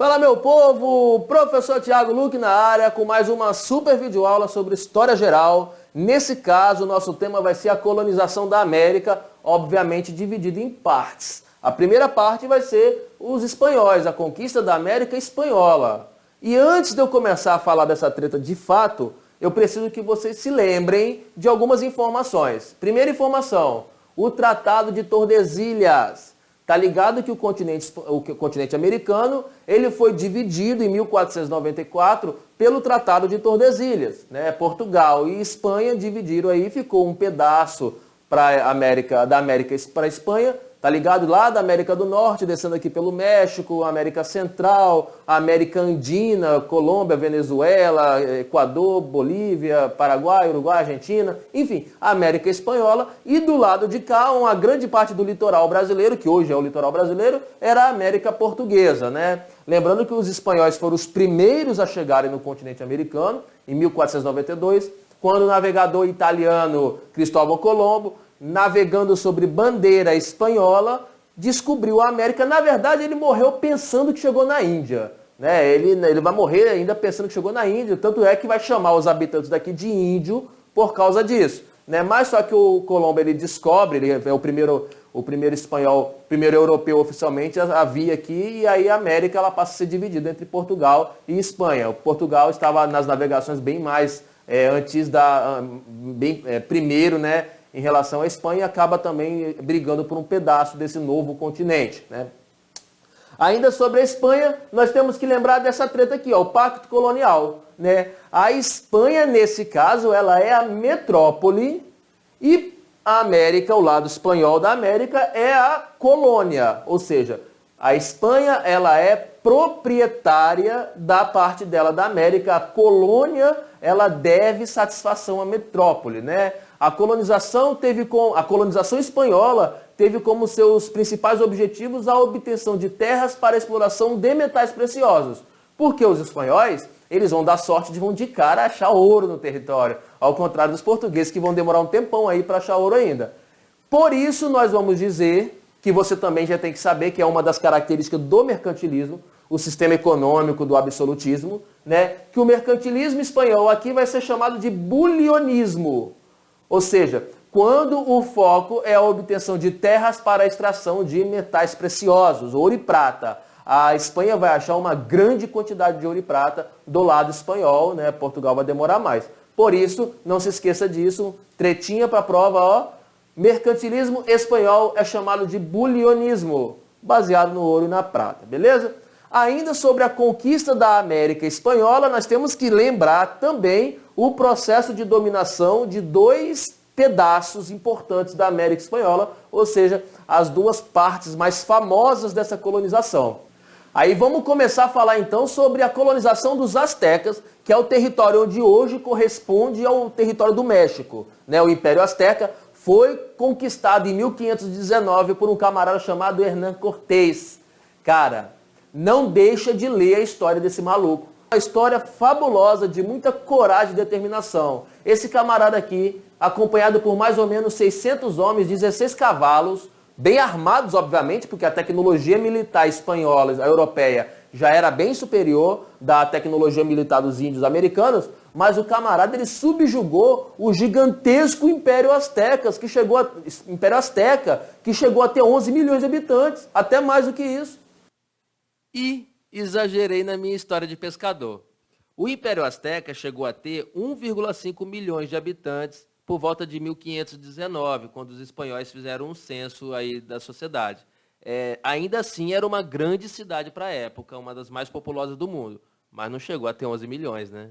Fala, meu povo, professor Thiago Luque na área com mais uma super videoaula sobre história geral. Nesse caso, o nosso tema vai ser a colonização da América, obviamente dividido em partes. A primeira parte vai ser os espanhóis, a conquista da América espanhola. E antes de eu começar a falar dessa treta de fato, eu preciso que vocês se lembrem de algumas informações. Primeira informação, o Tratado de Tordesilhas. Tá ligado que o continente americano ele foi dividido em 1494 pelo Tratado de Tordesilhas, né? Portugal e Espanha dividiram aí, ficou um pedaço da América para a Espanha, tá ligado? Lá da América do Norte, descendo aqui pelo México, América Central, América Andina, Colômbia, Venezuela, Equador, Bolívia, Paraguai, Uruguai, Argentina, enfim, América Espanhola. E do lado de cá, uma grande parte do litoral brasileiro, que hoje é o litoral brasileiro, era a América Portuguesa, né? Lembrando que os espanhóis foram os primeiros a chegarem no continente americano, em 1492, quando o navegador italiano Cristóvão Colombo, navegando sobre bandeira espanhola, descobriu a América. Na verdade, ele morreu pensando que chegou na Índia, né? Ele vai morrer ainda pensando que chegou na Índia, tanto é que vai chamar os habitantes daqui de índio por causa disso, né? Mas só que o Colombo ele descobre, ele é o primeiro espanhol, primeiro europeu oficialmente a vir aqui, e aí a América ela passa a ser dividida entre Portugal e Espanha. O Portugal estava nas navegações bem mais primeiro, né? Em relação à Espanha, e acaba também brigando por um pedaço desse novo continente, né? Ainda sobre a Espanha, nós temos que lembrar dessa treta aqui, ó, o Pacto Colonial, né? A Espanha, nesse caso, ela é a metrópole e a América, o lado espanhol da América, é a colônia, ou seja, a Espanha ela é proprietária da parte dela da América, a colônia ela deve satisfação à metrópole, né? A colonização espanhola teve como seus principais objetivos a obtenção de terras para a exploração de metais preciosos. Porque os espanhóis, eles vão dar sorte vão de cara achar ouro no território, ao contrário dos portugueses que vão demorar um tempão aí para achar ouro ainda. Por isso nós vamos dizer que você também já tem que saber que é uma das características do mercantilismo, o sistema econômico do absolutismo, né? Que o mercantilismo espanhol aqui vai ser chamado de bulionismo. Ou seja, quando o foco é a obtenção de terras para a extração de metais preciosos, ouro e prata. A Espanha vai achar uma grande quantidade de ouro e prata do lado espanhol, né? Portugal vai demorar mais. Por isso, não se esqueça disso, tretinha para a prova, ó. Mercantilismo espanhol é chamado de bulionismo, baseado no ouro e na prata, beleza? Ainda sobre a conquista da América espanhola, nós temos que lembrar também o processo de dominação de dois pedaços importantes da América espanhola, ou seja, as duas partes mais famosas dessa colonização. Aí vamos começar a falar então sobre a colonização dos astecas, que é o território onde hoje corresponde ao território do México, né? O Império Azteca foi conquistado em 1519 por um camarada chamado Hernán Cortés. Cara, não deixa de ler a história desse maluco. Uma história fabulosa, de muita coragem e determinação. Esse camarada aqui, acompanhado por mais ou menos 600 homens, 16 cavalos, bem armados, obviamente, porque a tecnologia militar espanhola, a europeia, já era bem superior da tecnologia militar dos índios americanos, mas o camarada ele subjugou o gigantesco Império Azteca, que chegou a ter 11 milhões de habitantes, até mais do que isso. E exagerei na minha história de pescador. O Império Azteca chegou a ter 1,5 milhões de habitantes por volta de 1519, quando os espanhóis fizeram um censo aí da sociedade. Ainda assim, era uma grande cidade para a época, uma das mais populosas do mundo, mas não chegou a ter 11 milhões, né?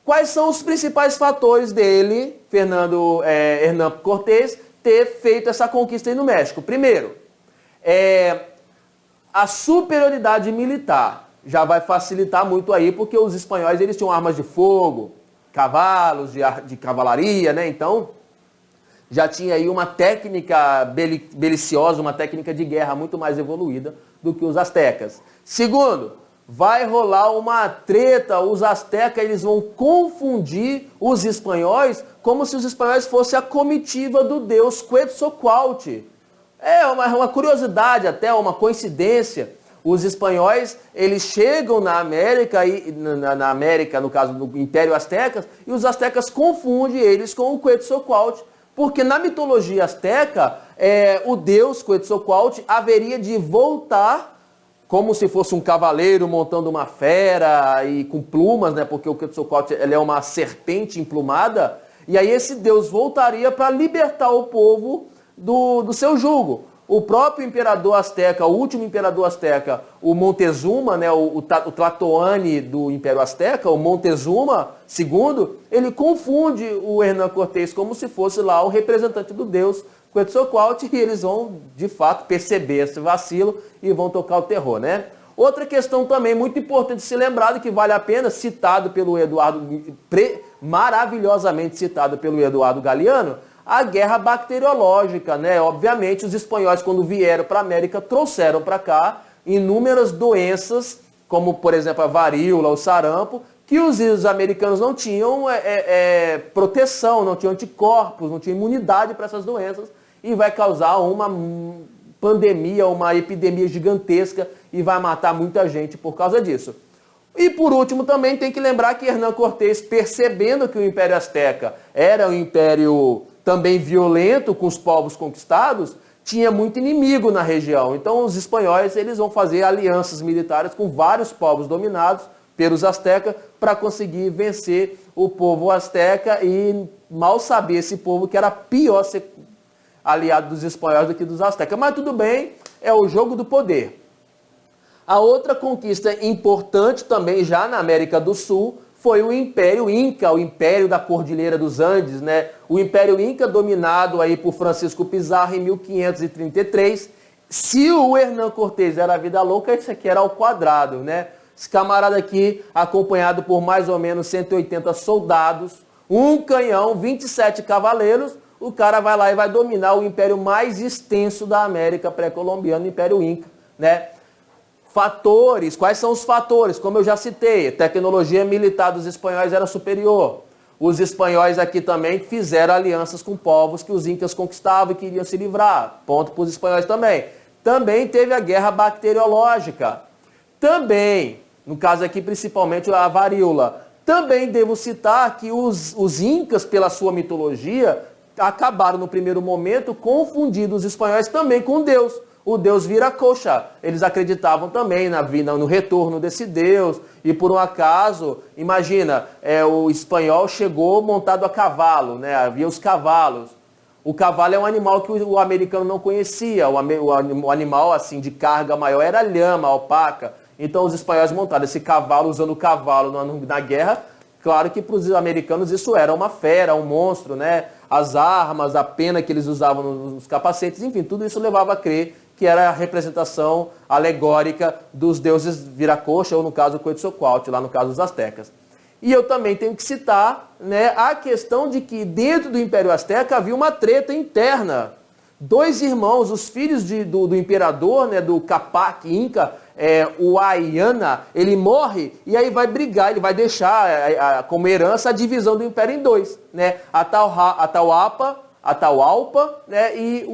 Quais são os principais fatores dele, Hernán Cortés, ter feito essa conquista aí no México? Primeiro, a superioridade militar já vai facilitar muito aí, porque os espanhóis eles tinham armas de fogo, cavalos de cavalaria, né? Então, já tinha aí uma técnica beliciosa, uma técnica de guerra muito mais evoluída do que os astecas. Segundo, vai rolar uma treta, os astecas eles vão confundir os espanhóis como se os espanhóis fossem a comitiva do deus Quetzalcoatl. É uma curiosidade até, uma coincidência. Os espanhóis, eles chegam na América, na América, no caso do Império Azteca, e os aztecas confundem eles com o Quetzalcoatl, porque na mitologia azteca, o deus Quetzalcoatl haveria de voltar como se fosse um cavaleiro montando uma fera e com plumas, né? Porque o Quetzalcoatl ele é uma serpente emplumada, e aí esse deus voltaria para libertar o povo do seu jugo. O próprio imperador azteca, o último imperador azteca, o Montezuma, né, o Tlatoani do Império Azteca, o Montezuma II, ele confunde o Hernán Cortés como se fosse lá o representante do deus Quetzalcoatl, e eles vão, de fato, perceber esse vacilo e vão tocar o terror, né? Outra questão também muito importante de se lembrar, que vale a pena, citado pelo Eduardo, maravilhosamente citado pelo Eduardo Galeano, a guerra bacteriológica, né? Obviamente, os espanhóis, quando vieram para a América, trouxeram para cá inúmeras doenças, como, por exemplo, a varíola, o sarampo, que os americanos não tinham proteção, não tinham anticorpos, não tinham imunidade para essas doenças, e vai causar uma pandemia, uma epidemia gigantesca, e vai matar muita gente por causa disso. E por último, também tem que lembrar que Hernán Cortés, percebendo que o Império Azteca era um império também violento com os povos conquistados, tinha muito inimigo na região. Então os espanhóis eles vão fazer alianças militares com vários povos dominados pelos aztecas para conseguir vencer o povo azteca, e mal sabia esse povo que era pior ser aliado dos espanhóis do que dos aztecas. Mas tudo bem, é o jogo do poder. A outra conquista importante também já na América do Sul foi o Império Inca, o Império da Cordilheira dos Andes, né? O Império Inca dominado aí por Francisco Pizarro em 1533. Se o Hernán Cortés era a vida louca, isso aqui era ao quadrado, né? Esse camarada aqui, acompanhado por mais ou menos 180 soldados, um canhão, 27 cavaleiros, o cara vai lá e vai dominar o império mais extenso da América pré-colombiana, o Império Inca, né? Fatores, quais são os fatores? Como eu já citei, a tecnologia militar dos espanhóis era superior. Os espanhóis aqui também fizeram alianças com povos que os incas conquistavam e queriam se livrar. Ponto para os espanhóis também. Também teve a guerra bacteriológica. Também, no caso aqui principalmente a varíola. Também devo citar que os incas, pela sua mitologia, acabaram no primeiro momento confundindo os espanhóis também com Deus. O deus Viracocha. Eles acreditavam também no retorno desse deus. E por um acaso, imagina, o espanhol chegou montado a cavalo, né? Havia os cavalos. O cavalo é um animal que o americano não conhecia. O animal assim de carga maior era a lhama, a alpaca. Então os espanhóis montaram esse cavalo, usando o cavalo na guerra. Claro que para os americanos isso era uma fera, um monstro, né? As armas, a pena que eles usavam nos capacetes, enfim, tudo isso levava a crer que era a representação alegórica dos deuses Viracocha, ou no caso Quetzalcoatl, lá no caso dos aztecas. E eu também tenho que citar, né, a questão de que dentro do Império Azteca havia uma treta interna. Dois irmãos, os filhos do imperador, né, do Capac Inca, o Ayana, ele morre e aí vai brigar, ele vai deixar como herança a divisão do Império em dois, né? Atahualpa, né, e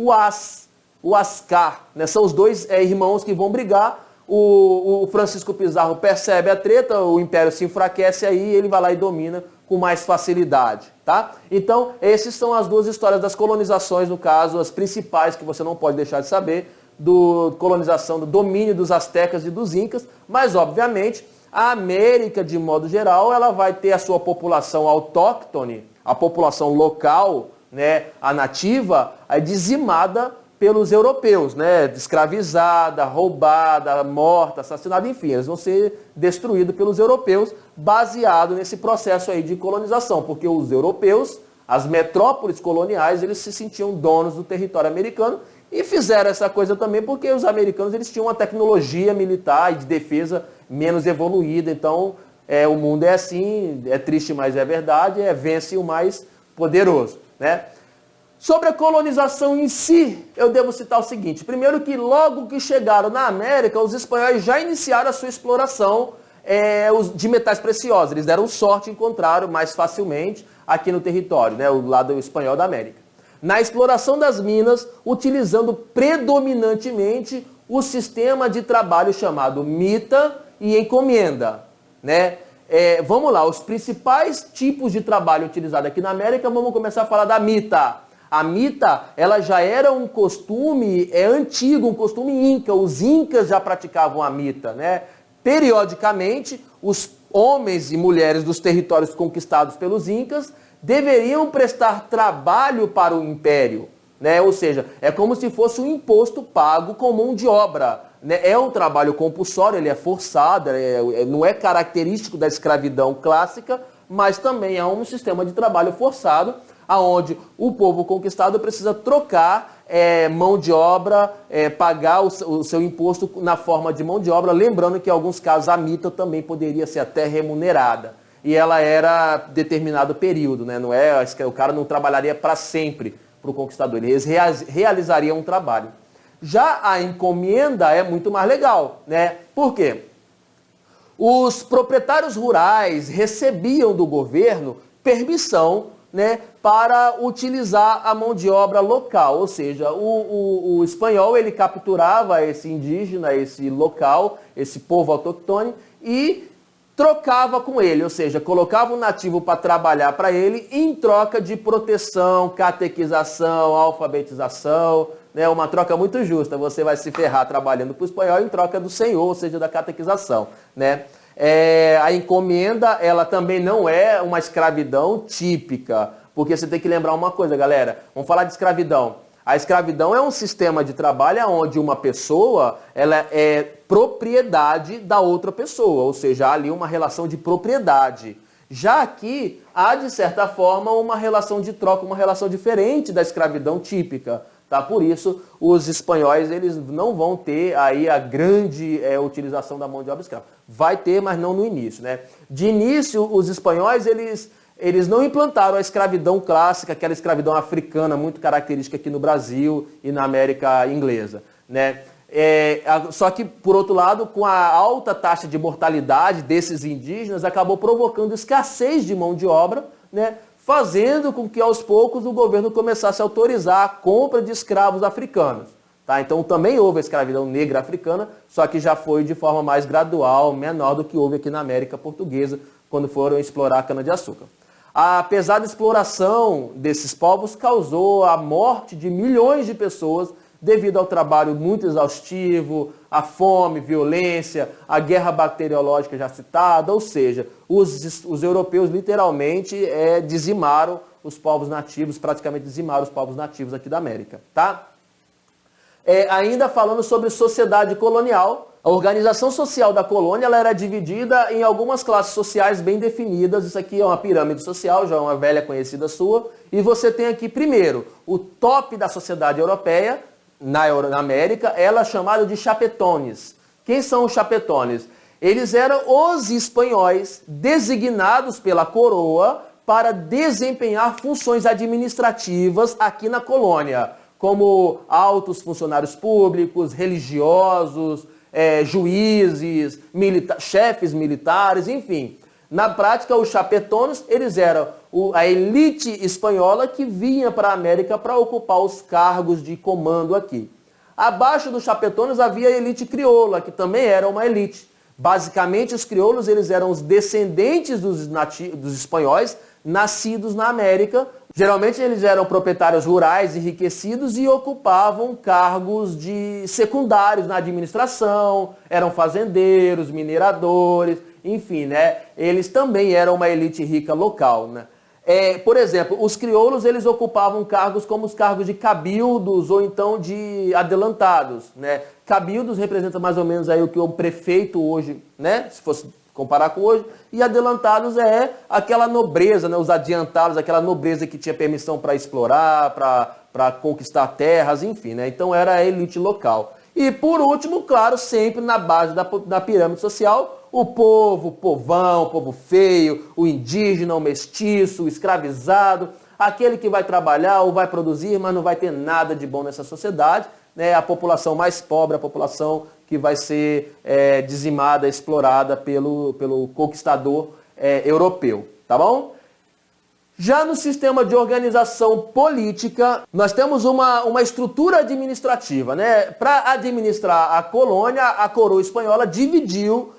o Ascar, né? São os dois irmãos que vão brigar. O Francisco Pizarro percebe a treta, o Império se enfraquece aí, ele vai lá e domina com mais facilidade, tá? Então, essas são as duas histórias das colonizações, no caso, as principais que você não pode deixar de saber, do colonização, do domínio dos aztecas e dos incas, mas, obviamente, a América, de modo geral, ela vai ter a sua população autóctone, a população local, né, a nativa, dizimada pelos europeus, né, escravizada, roubada, morta, assassinada, enfim, eles vão ser destruídos pelos europeus, baseado nesse processo aí de colonização, porque os europeus, as metrópoles coloniais, eles se sentiam donos do território americano e fizeram essa coisa também porque os americanos eles tinham uma tecnologia militar e de defesa menos evoluída, então o mundo é assim, é triste, mas é verdade, vence o mais poderoso, né? Sobre a colonização em si, eu devo citar o seguinte. Primeiro que logo que chegaram na América, os espanhóis já iniciaram a sua exploração de metais preciosos. Eles deram sorte e encontraram mais facilmente aqui no território, né, o lado espanhol da América. Na exploração das minas, utilizando predominantemente o sistema de trabalho chamado mita e encomenda, né? Vamos lá, os principais tipos de trabalho utilizados aqui na América, vamos começar a falar da mita. A mita, ela já era um costume antigo, um costume inca. Os incas já praticavam a mita, né? Periodicamente, os homens e mulheres dos territórios conquistados pelos incas deveriam prestar trabalho para o império, né? Ou seja, é como se fosse um imposto pago com mão de obra, né? É um trabalho compulsório, ele é forçado, não é característico da escravidão clássica, mas também é um sistema de trabalho forçado, aonde o povo conquistado precisa trocar mão de obra, pagar o seu imposto na forma de mão de obra, lembrando que em alguns casos a mita também poderia ser até remunerada. E ela era determinado período, né? Não é, o cara não trabalharia para sempre para o conquistador, eles realizariam um trabalho. Já a encomenda é muito mais legal, né? Por quê? Os proprietários rurais recebiam do governo permissão, né, para utilizar a mão de obra local, ou seja, o espanhol ele capturava esse indígena, esse local, esse povo autóctone e trocava com ele, ou seja, colocava um nativo para trabalhar para ele em troca de proteção, catequização, alfabetização, né, uma troca muito justa. Você vai se ferrar trabalhando para o espanhol em troca do senhor, ou seja, da catequização, né? A encomenda, ela também não é uma escravidão típica, porque você tem que lembrar uma coisa, galera. Vamos falar de escravidão. A escravidão é um sistema de trabalho onde uma pessoa ela é propriedade da outra pessoa, ou seja, há ali uma relação de propriedade. Já aqui, há de certa forma uma relação de troca, uma relação diferente da escravidão típica. Tá? Por isso, os espanhóis eles não vão ter aí a grande utilização da mão de obra escrava. Vai ter, mas não no início, né? De início, os espanhóis eles não implantaram a escravidão clássica, aquela escravidão africana muito característica aqui no Brasil e na América inglesa, né? Só que, por outro lado, com a alta taxa de mortalidade desses indígenas, acabou provocando escassez de mão de obra, né? Fazendo com que aos poucos o governo começasse a autorizar a compra de escravos africanos. Tá? Então também houve a escravidão negra africana, só que já foi de forma mais gradual, menor do que houve aqui na América Portuguesa, quando foram explorar a cana-de-açúcar. A pesada exploração desses povos causou a morte de milhões de pessoas devido ao trabalho muito exaustivo, a fome, violência, a guerra bacteriológica já citada, ou seja, os europeus literalmente dizimaram os povos nativos, praticamente dizimaram os povos nativos aqui da América, tá? Ainda falando sobre sociedade colonial, a organização social da colônia ela era dividida em algumas classes sociais bem definidas. Isso aqui é uma pirâmide social, já é uma velha conhecida sua, e você tem aqui primeiro o top da sociedade europeia, na América, ela é chamada de chapetones. Quem são os chapetones? Eles eram os espanhóis designados pela coroa para desempenhar funções administrativas aqui na colônia, como altos funcionários públicos, religiosos, juízes, chefes militares, enfim. Na prática, os chapetones, eles eram a elite espanhola que vinha para a América para ocupar os cargos de comando aqui. Abaixo dos chapetones havia a elite crioula, que também era uma elite. Basicamente, os crioulos eles eram os descendentes dos espanhóis nascidos na América. Geralmente, eles eram proprietários rurais enriquecidos e ocupavam cargos secundários na administração, eram fazendeiros, mineradores, enfim, né? Eles também eram uma elite rica local, né? Por exemplo, os crioulos eles ocupavam cargos como os cargos de cabildos ou então de adelantados, né? Cabildos representa mais ou menos aí o que o prefeito hoje, né? Se fosse comparar com hoje, e adelantados é aquela nobreza, né? Os adiantados, aquela nobreza que tinha permissão para explorar, para conquistar terras, enfim, né? Então era a elite local. E por último, claro, sempre na base da pirâmide social, o povo, o povão, o povo feio, o indígena, o mestiço, o escravizado, aquele que vai trabalhar ou vai produzir, mas não vai ter nada de bom nessa sociedade, né? A população mais pobre, a população que vai ser dizimada, explorada pelo conquistador europeu, tá bom? Já no sistema de organização política, nós temos uma estrutura administrativa, né? Para administrar a colônia, a coroa espanhola dividiu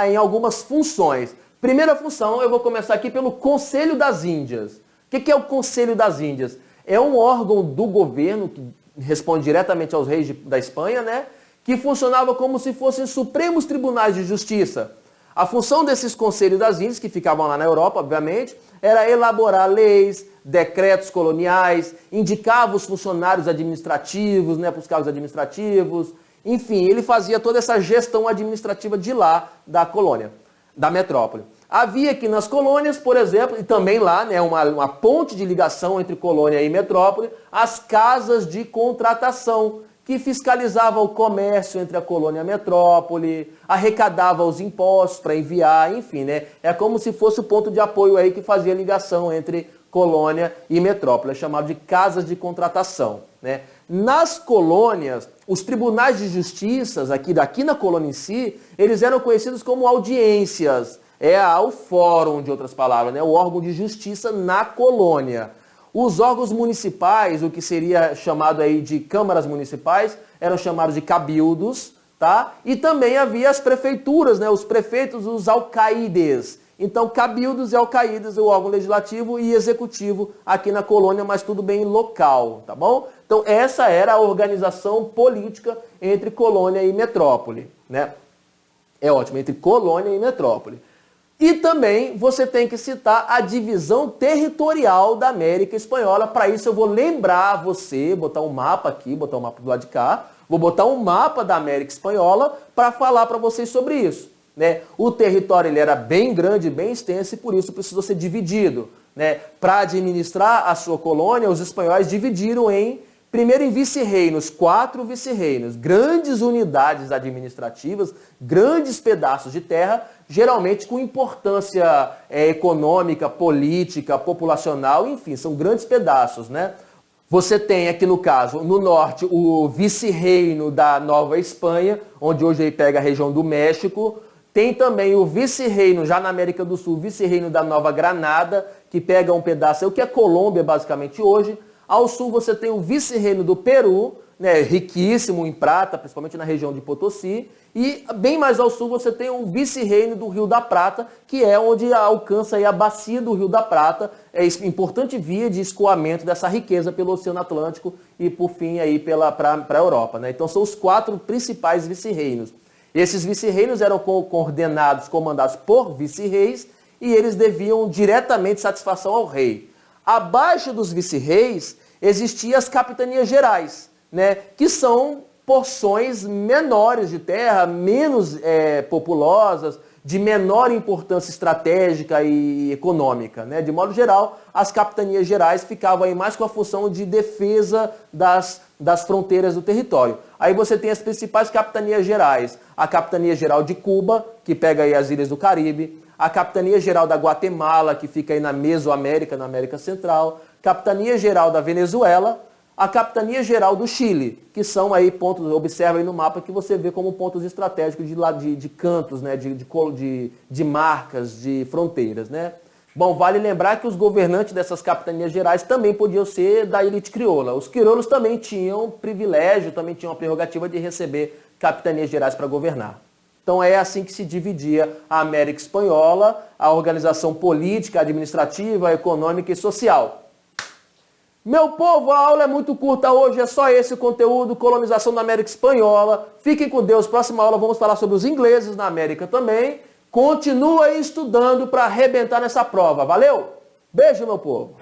em algumas funções. Primeira função, eu vou começar aqui pelo Conselho das Índias. O que é o Conselho das Índias? É um órgão do governo que responde diretamente aos reis da Espanha, né? Que funcionava como se fossem supremos tribunais de justiça. A função desses Conselhos das Índias, que ficavam lá na Europa, obviamente, era elaborar leis, decretos coloniais, indicava os funcionários administrativos, né, para os cargos administrativos. Enfim, ele fazia toda essa gestão administrativa de lá, da colônia, da metrópole. Havia aqui nas colônias, por exemplo, e também lá, né, uma ponte de ligação entre colônia e metrópole, as casas de contratação, que fiscalizava o comércio entre a colônia e a metrópole, arrecadava os impostos para enviar, enfim, né? É como se fosse o ponto de apoio aí que fazia ligação entre colônia e metrópole, é chamado de casas de contratação, né? Nas colônias, os tribunais de justiça, aqui na colônia em si, eles eram conhecidos como audiências, o fórum, de outras palavras, né? O órgão de justiça na colônia. Os órgãos municipais, o que seria chamado aí de câmaras municipais, eram chamados de cabildos, tá? E também havia as prefeituras, né? Os prefeitos, os alcaídes. Então, cabildos e alcaídes, o órgão legislativo e executivo aqui na colônia, mas tudo bem local, tá bom? Então, essa era a organização política entre colônia e metrópole, né? É ótimo, entre colônia e metrópole. E também você tem que citar a divisão territorial da América Espanhola. Para isso eu vou lembrar você, botar um mapa aqui, botar um mapa do lado de cá. Vou botar um mapa da América Espanhola para falar para vocês sobre isso, né? O território ele era bem grande, bem extenso e por isso precisou ser dividido, né? Para administrar a sua colônia, os espanhóis dividiram primeiro em vice-reinos, 4 vice-reinos, grandes unidades administrativas, grandes pedaços de terra, geralmente com importância econômica, política, populacional, enfim, são grandes pedaços, né? Você tem aqui no caso, no norte, o vice-reino da Nova Espanha, onde hoje aí pega a região do México. Tem também o vice-reino, já na América do Sul, vice-reino da Nova Granada, que pega um pedaço, o que é Colômbia basicamente hoje. Ao sul você tem o vice-reino do Peru, né, riquíssimo em prata, principalmente na região de Potosí. E bem mais ao sul você tem o vice-reino do Rio da Prata, que é onde alcança aí a bacia do Rio da Prata, é importante via de escoamento dessa riqueza pelo Oceano Atlântico e por fim aí para a Europa, né? Então são os 4 principais vice-reinos. Esses vice-reinos eram coordenados, comandados por vice-reis e eles deviam diretamente satisfação ao rei. Abaixo dos vice-reis existiam as capitanias gerais, né, que são porções menores de terra, menos populosas, de menor importância estratégica e econômica, né? De modo geral, as capitanias gerais ficavam aí mais com a função de defesa das fronteiras do território. Aí você tem as principais capitanias gerais. A Capitania Geral de Cuba, que pega aí as ilhas do Caribe. A Capitania Geral da Guatemala, que fica aí na Mesoamérica, na América Central. Capitania Geral da Venezuela. A Capitania Geral do Chile, que são aí pontos, observa aí no mapa que você vê como pontos estratégicos de cantos, né, de marcas, de fronteiras, né? Bom, vale lembrar que os governantes dessas capitanias gerais também podiam ser da elite crioula. Os crioulos também tinham privilégio, também tinham a prerrogativa de receber capitanias gerais para governar. Então é assim que se dividia a América Espanhola, a organização política, administrativa, econômica e social. Meu povo, a aula é muito curta hoje, é só esse o conteúdo, colonização da América Espanhola. Fiquem com Deus, próxima aula vamos falar sobre os ingleses na América também. Continua aí estudando para arrebentar nessa prova, valeu? Beijo, meu povo!